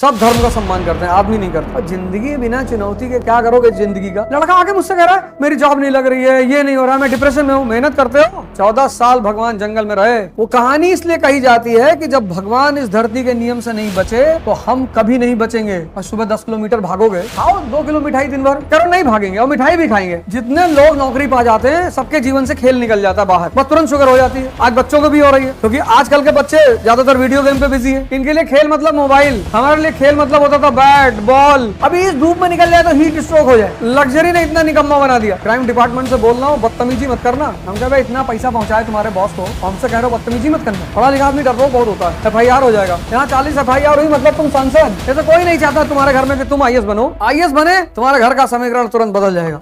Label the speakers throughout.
Speaker 1: सब धर्म का सम्मान करते हैं, आदमी नहीं करता। जिंदगी बिना चुनौती के क्या करोगे जिंदगी का। लड़का आके मुझसे कह रहा है मेरी जॉब नहीं लग रही है, ये नहीं हो रहा, मैं डिप्रेशन में हूँ। मेहनत करते हो, 14 साल भगवान जंगल में रहे। वो कहानी इसलिए कही जाती है कि जब भगवान इस धरती के नियम से नहीं बचे तो हम कभी नहीं बचेंगे। और सुबह 10 किलोमीटर भागोगे, खाओ 2 किलो मिठाई दिन भर, करो नहीं भागेंगे और मिठाई भी खाएंगे। जितने लोग नौकरी पा जाते हैं सबके जीवन से खेल निकल जाता है बाहर, बस तुरंत शुगर हो जाती है। आज बच्चों को भी हो रही है, क्योंकि आजकल के बच्चे ज्यादातर वीडियो गेम पे बिजी है। इनके लिए खेल मतलब मोबाइल, हमारे लिए खेल मतलब होता था बैट बॉल। अभी इस धूप में निकल जाए तो हीट स्ट्रोक हो जाए। लग्जरी ने इतना निकम्मा बना दिया। क्राइम डिपार्टमेंट से बोल रहा हूँ बदतमीजी मत करना। हम कह भाई इतना पैसा पहुंचाए तुम्हारे बॉस को, हमसे कह रहे हो बदतमीजी मत करना। पढ़ा लिखा आदमी डरपोक बहुत होता है, FIR हो जाएगा। यहाँ 40 FIR हुई मतलब तुम सांसद। ऐसा कोई नहीं चाहता तुम्हारे घर में कि तुम IAS बनो। IAS बने तुम्हारे घर का समीकरण तुरंत बदल जाएगा।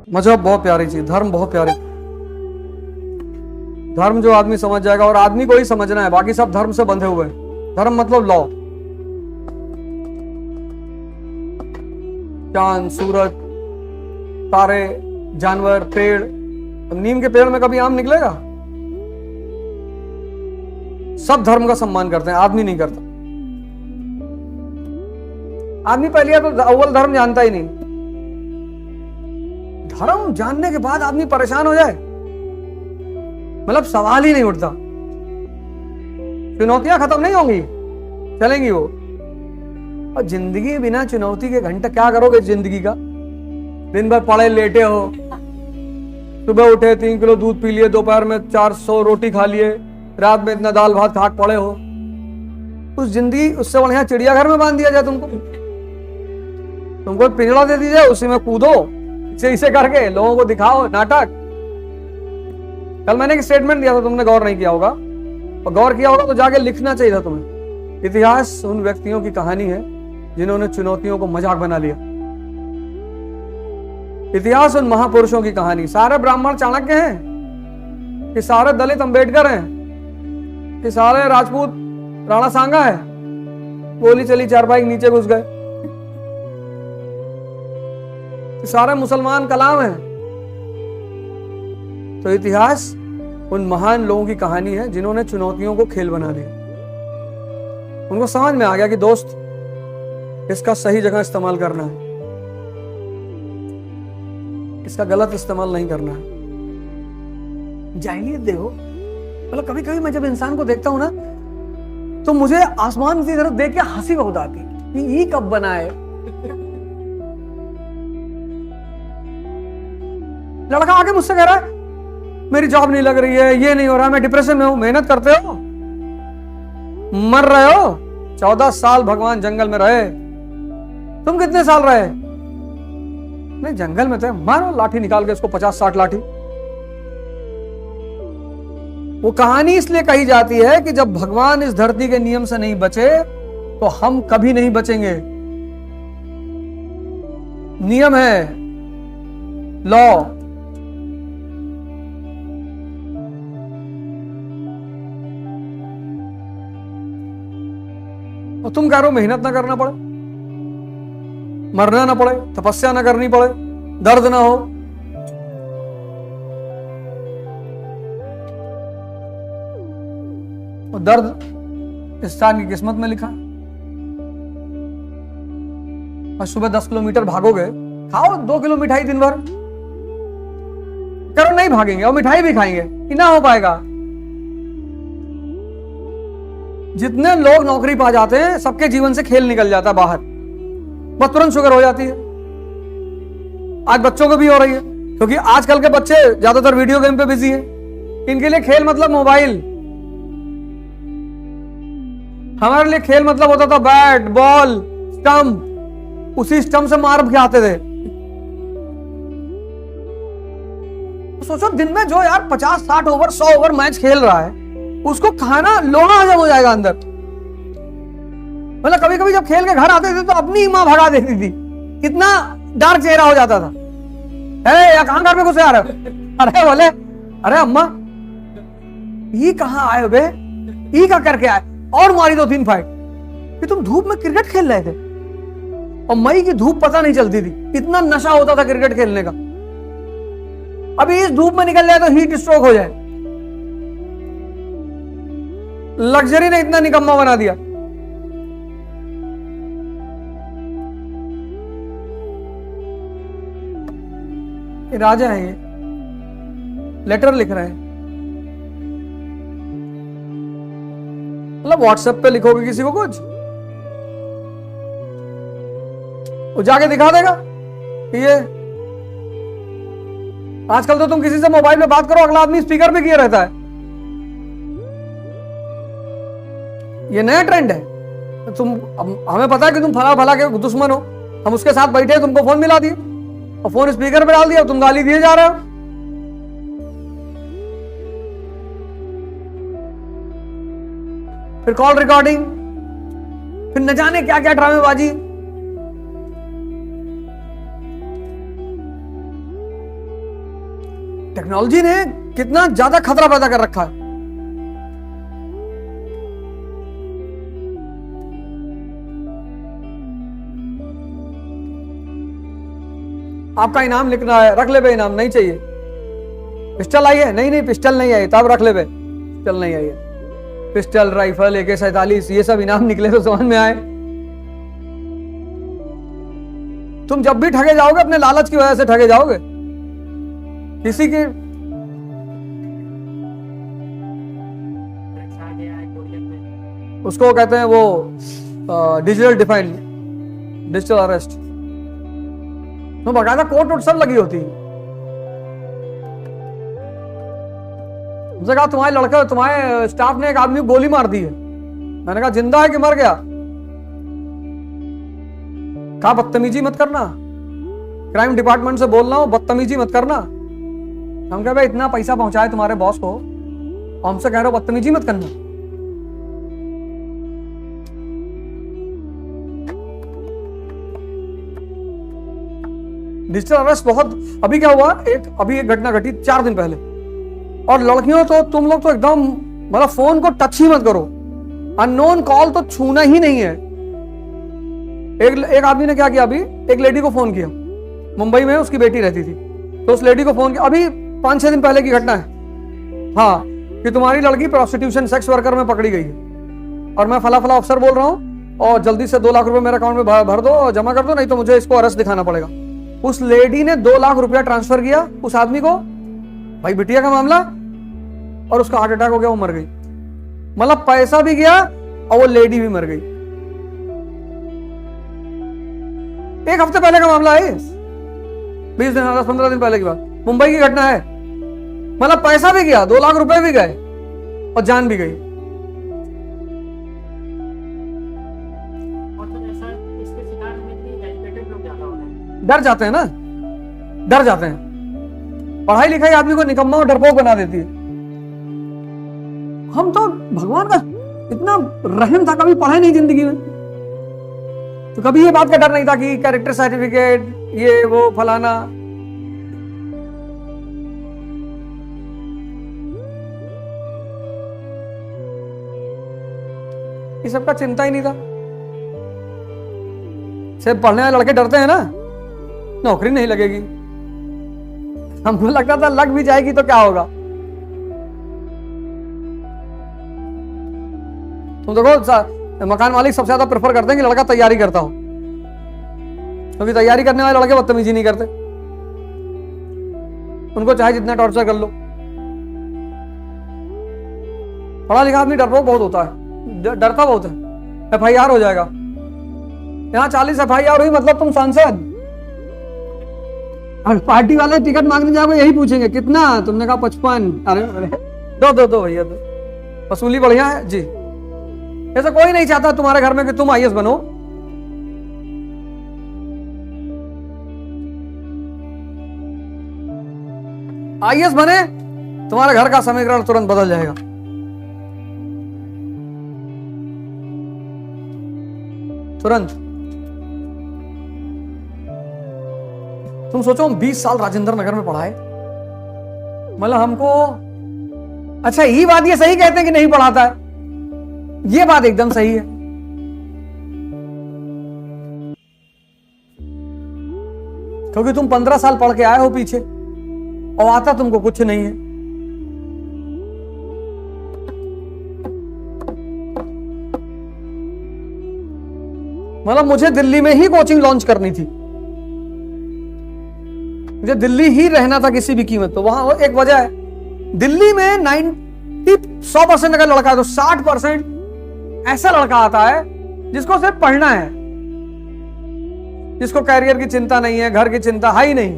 Speaker 1: मजहब बहुत प्यारी चीज, धर्म बहुत प्यारी। धर्म जो आदमी समझ जाएगा, और आदमी को ही समझना है, बाकी सब धर्म से बंधे हुए हैं। धर्म मतलब लॉ। चांद, सूरज, तारे, जानवर, पेड़। नीम के पेड़ में कभी आम निकलेगा? सब धर्म का सम्मान करते हैं, आदमी नहीं करता। आदमी पहले तो अव्वल धर्म जानता ही नहीं। धर्म जानने के बाद आदमी परेशान हो जाए, मतलब सवाल ही नहीं उठता। चुनौतियां खत्म नहीं होंगी, चलेंगी वो। और जिंदगी बिना चुनौती के घंटे क्या करोगे जिंदगी का। दिन भर पड़े लेटे हो, सुबह उठे 3 किलो दूध पी लिए, दोपहर में 400 रोटी खा लिए, रात में इतना दाल भात खाक पड़े हो। उस जिंदगी उससे बढ़िया चिड़ियाघर में बांध दिया जाए तुमको पिंजड़ा दे दिया जाए, उसी में कूदो, इसे करके लोगों को दिखाओ नाटक। कल मैंने एक स्टेटमेंट दिया था, तुमने गौर नहीं किया होगा, और गौर किया होगा तो जाके लिखना चाहिए था तुम्हें। इतिहास उन व्यक्तियों की कहानी है जिन्होंने चुनौतियों को मजाक बना लिया। इतिहास उन महापुरुषों की कहानी। सारे ब्राह्मण चाणक्य हैं कि सारे दलित अंबेडकर हैं कि सारे राजपूत राणा सांगा है। गोली चली, चारपाई नीचे घुस गए। सारे मुसलमान कलाम हैं। तो इतिहास उन महान लोगों की कहानी है जिन्होंने चुनौतियों को खेल बना दिया। उनको समझ में आ गया कि दोस्त इसका सही जगह इस्तेमाल करना है, इसका गलत इस्तेमाल नहीं करना है। जाहिलियत देखो, मतलब कभी कभी मैं जब इंसान को देखता हूं ना तो मुझे आसमान की तरफ देख के हंसी बहुत आती है। ये कब बना है। लड़का आके मुझसे कह रहा है मेरी जॉब नहीं लग रही है, ये नहीं हो रहा, मैं डिप्रेशन में हूं। मेहनत करते हो, मर रहे हो। 14 साल भगवान जंगल में रहे। तुम कितने साल रहे? नहीं, जंगल में थे। मारो लाठी निकाल के इसको, 50-60 लाठी। वो कहानी इसलिए कही जाती है कि जब भगवान इस धरती के नियम से नहीं बचे तो हम कभी नहीं बचेंगे। नियम है, लॉ। और तुम कह रहे हो मेहनत ना करना पड़े, मरना ना पड़े, तपस्या ना करनी पड़े, दर्द ना हो। और दर्द इंसान की किस्मत में लिखा। और सुबह 10 किलोमीटर भागोगे, खाओ 2 किलो मिठाई दिन भर, करो नहीं भागेंगे और मिठाई भी खाएंगे, कि ना हो पाएगा। जितने लोग नौकरी पा जाते हैं सबके जीवन से खेल निकल जाता है बाहर, बस तुरंत शुगर हो जाती है। आज बच्चों को भी हो रही है, क्योंकि आजकल के बच्चे ज्यादातर वीडियो गेम पे बिजी हैं। इनके लिए खेल मतलब मोबाइल, हमारे लिए खेल मतलब होता था बैट बॉल स्टंप। उसी स्टंप से मार के आते थे। सोचो दिन में जो यार 50-60 ओवर 100 ओवर मैच खेल रहा है, उसको खाना लोहा हजम हो जाएगा अंदर। मतलब कभी कभी जब खेल के घर आते थे तो अपनी मां भगा देती थी, कितना डार्क चेहरा हो जाता था। या कहां घर में घुसे आ रहे हो? अरे बोले अरे अम्मा ये कहां आए बे, ये क्या करके आए, और मारी 2-3 फाइट। कि तुम धूप में क्रिकेट खेल रहे थे, और मई की धूप पता नहीं चलती थी, इतना नशा होता था क्रिकेट खेलने का। अभी इस धूप में निकल जाए तो हीट स्ट्रोक हो जाए। लग्जरी ने इतना निकम्मा बना दिया। ये राजा है, ये लेटर लिख रहे हैं। मतलब व्हाट्सएप पे लिखोगे किसी को कुछ, वो जाके दिखा देगा। ये आजकल तो तुम किसी से मोबाइल में बात करो, अगला आदमी स्पीकर पे किए रहता है। ये नया ट्रेंड है। हमें पता है कि तुम फला फला के दुश्मन हो, हम उसके साथ बैठे, तुमको फोन मिला दिए और फोन स्पीकर पे डाल दिया, तुम गाली दिए जा रहे हो। फिर कॉल रिकॉर्डिंग, फिर न जाने क्या क्या ड्रामेबाजी। टेक्नोलॉजी ने कितना ज्यादा खतरा पैदा कर रखा है। आपका इनाम लिखना है, रख ले बे, इनाम नहीं चाहिए। पिस्टल आई है, नहीं नहीं पिस्टल नहीं आई, तब रख ले बे, पिस्टल नहीं आई है। पिस्टल, राइफल, AK-47 ये सब इनाम निकले तो समझ में आए। तुम जब भी ठगे जाओगे अपने लालच की वजह से ठगे जाओगे। किसी के उसको कहते हैं वो डिजिटल डिफाइन, डिजिटल अरेस्ट, तो बकायदा कोर्ट वोट सब लगी होती है। मुझे कहा तुम्हारे लड़का, तुम्हारे स्टाफ ने एक आदमी को गोली मार दी है। मैंने कहा जिंदा है कि मर गया? कहा बदतमीजी मत करना, क्राइम डिपार्टमेंट से बोल रहा हूं, बदतमीजी मत करना। हम कह भाई इतना पैसा पहुंचाए तुम्हारे बॉस को, हमसे कह रहे हो बदतमीजी मत करना। डिजिटल अरेस्ट बहुत, अभी क्या हुआ, अभी एक घटना घटी 4 दिन पहले। और लड़कियों तो तुम लोग तो एकदम मतलब फोन को टच ही मत करो, अननोन कॉल तो छूना ही नहीं है। एक आदमी ने क्या किया, अभी एक लेडी को फोन किया, मुंबई में उसकी बेटी रहती थी, तो उस लेडी को फोन किया, अभी 5-6 दिन पहले की घटना है, हाँ, कि तुम्हारी लड़की प्रोस्टिट्यूशन सेक्स वर्कर में पकड़ी गई है और मैं फला फला अफसर बोल रहा हूँ और जल्दी से 2 लाख रुपए मेरे अकाउंट में भर दो और जमा कर दो, नहीं तो मुझे इसको अरेस्ट दिखाना पड़ेगा। उस लेडी ने 2 लाख रुपया ट्रांसफर किया उस आदमी को, भाई बिटिया का मामला, और उसका हार्ट अटैक हो गया, वो मर गई। मतलब पैसा भी गया और वो लेडी भी मर गई। 1 हफ्ते पहले का मामला है, 20 दिन 10-15 दिन पहले की बात, मुंबई की घटना है। मतलब पैसा भी गया, 2 लाख रुपए भी गए और जान भी गई। डर जाते हैं ना, डर जाते हैं। पढ़ाई लिखाई आदमी को निकम्मा और डरपोक बना देती है। हम तो भगवान का इतना रहम था, कभी पढ़ाई नहीं जिंदगी में, तो कभी ये बात का डर नहीं था कि कैरेक्टर सर्टिफिकेट ये वो फलाना। ये सबका चिंता ही नहीं था। सिर्फ पढ़ने वाले लड़के डरते हैं ना, नौकरी नहीं लगेगी। हमको लगता था लग भी जाएगी तो क्या होगा। तुम देखो मकान मालिक सबसे ज्यादा प्रेफर करते हैं कि लड़का तैयारी करता हो, क्योंकि तैयारी करने वाले लड़के बदतमीजी नहीं करते, उनको चाहे जितना टॉर्चर कर लो। पढ़ा लिखा आदमी डरपोक बहुत होता है, डरता बहुत है। FIR हो जाएगा, यहाँ 40 FIR हुई मतलब तुम सांसद। और पार्टी वाले टिकट मांगने जाओगे यही पूछेंगे कितना, तुमने कहा 55। अरे दो भैया, दो। वसूली बढ़िया है जी। ऐसा कोई नहीं चाहता तुम्हारे घर में कि तुम IAS बनो। IAS बने, तुम्हारे घर का समीकरण तुरंत बदल जाएगा। तुरंत। तुम सोचो हम 20 साल राजेंद्र नगर में पढ़ाए, मतलब हमको, अच्छा ये बात ये सही कहते हैं कि नहीं पढ़ाता है, ये बात एकदम सही है। क्योंकि तुम 15 साल पढ़ के आए हो पीछे और आता तुमको कुछ नहीं है। मतलब मुझे दिल्ली में ही कोचिंग लॉन्च करनी थी, मुझे दिल्ली ही रहना था किसी भी कीमत पे। वहां एक वजह है, दिल्ली में 100% अगर लड़का है तो 60% ऐसा लड़का आता है जिसको सिर्फ पढ़ना है, जिसको कैरियर की चिंता नहीं है, घर की चिंता है ही नहीं।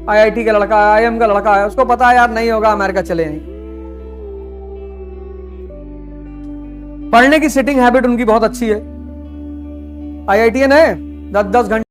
Speaker 1: IIT का लड़का है, IIM का लड़का है, उसको पता है यार नहीं होगा अमेरिका चले नहीं। पढ़ने की सिटिंग हैबिट उनकी बहुत अच्छी है। IITian है, 10-10 घंटे